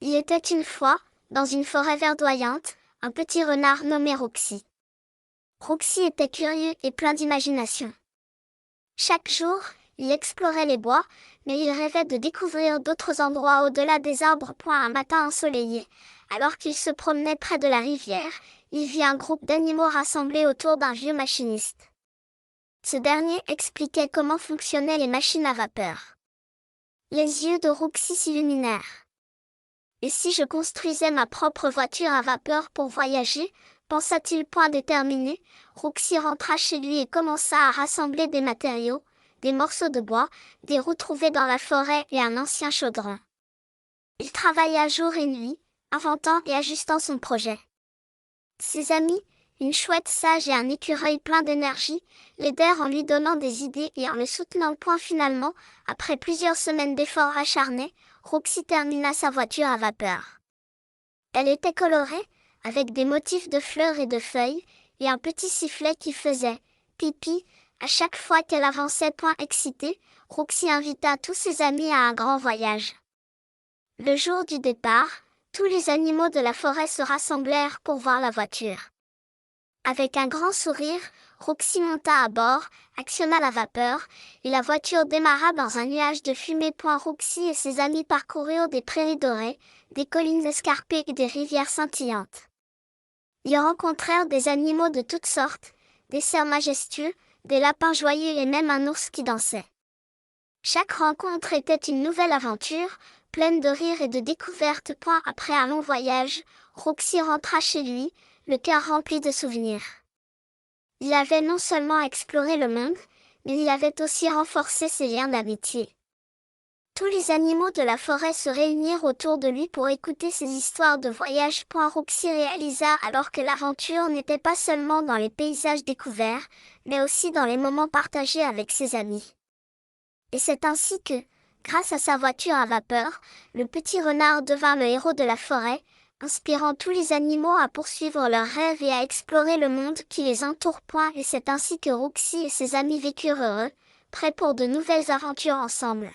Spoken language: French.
Il était une fois, dans une forêt verdoyante, un petit renard nommé Roxy. Roxy était curieux et plein d'imagination. Chaque jour, il explorait les bois, mais il rêvait de découvrir d'autres endroits au-delà des arbres. Un matin ensoleillé, alors qu'il se promenait près de la rivière, il vit un groupe d'animaux rassemblés autour d'un vieux machiniste. Ce dernier expliquait comment fonctionnaient les machines à vapeur. Les yeux de Roxy s'illuminèrent. « Et si je construisais ma propre voiture à vapeur pour voyager ?» pensa-t-il. Point déterminé, Roxy rentra chez lui et commença à rassembler des matériaux, des morceaux de bois, des roues trouvées dans la forêt et un ancien chaudron. Il travailla jour et nuit, inventant et ajustant son projet. Ses amis, une chouette sage et un écureuil plein d'énergie, l'aidèrent en lui donnant des idées et en le soutenant. Finalement, après plusieurs semaines d'efforts acharnés, Roxy termina sa voiture à vapeur. Elle était colorée, avec des motifs de fleurs et de feuilles, et un petit sifflet qui faisait « pipi » à chaque fois qu'elle avançait. Excitée, Roxy invita tous ses amis à un grand voyage. Le jour du départ, tous les animaux de la forêt se rassemblèrent pour voir la voiture. Avec un grand sourire, Roxy monta à bord, actionna la vapeur, et la voiture démarra dans un nuage de fumée. Roxy et ses amis parcoururent des prairies dorées, des collines escarpées et des rivières scintillantes. Ils rencontrèrent des animaux de toutes sortes, des cerfs majestueux, des lapins joyeux et même un ours qui dansait. Chaque rencontre était une nouvelle aventure, pleine de rires et de découvertes. Après un long voyage, Roxy rentra chez lui, le cœur rempli de souvenirs. Il avait non seulement exploré le monde, mais il avait aussi renforcé ses liens d'amitié. Tous les animaux de la forêt se réunirent autour de lui pour écouter ses histoires de voyage. Roxy réalisa alors que l'aventure n'était pas seulement dans les paysages découverts, mais aussi dans les moments partagés avec ses amis. Et c'est ainsi que, grâce à sa voiture à vapeur, le petit renard devint le héros de la forêt, inspirant tous les animaux à poursuivre leurs rêves et à explorer le monde qui les entoure. Et c'est ainsi que Roxy et ses amis vécurent heureux, prêts pour de nouvelles aventures ensemble.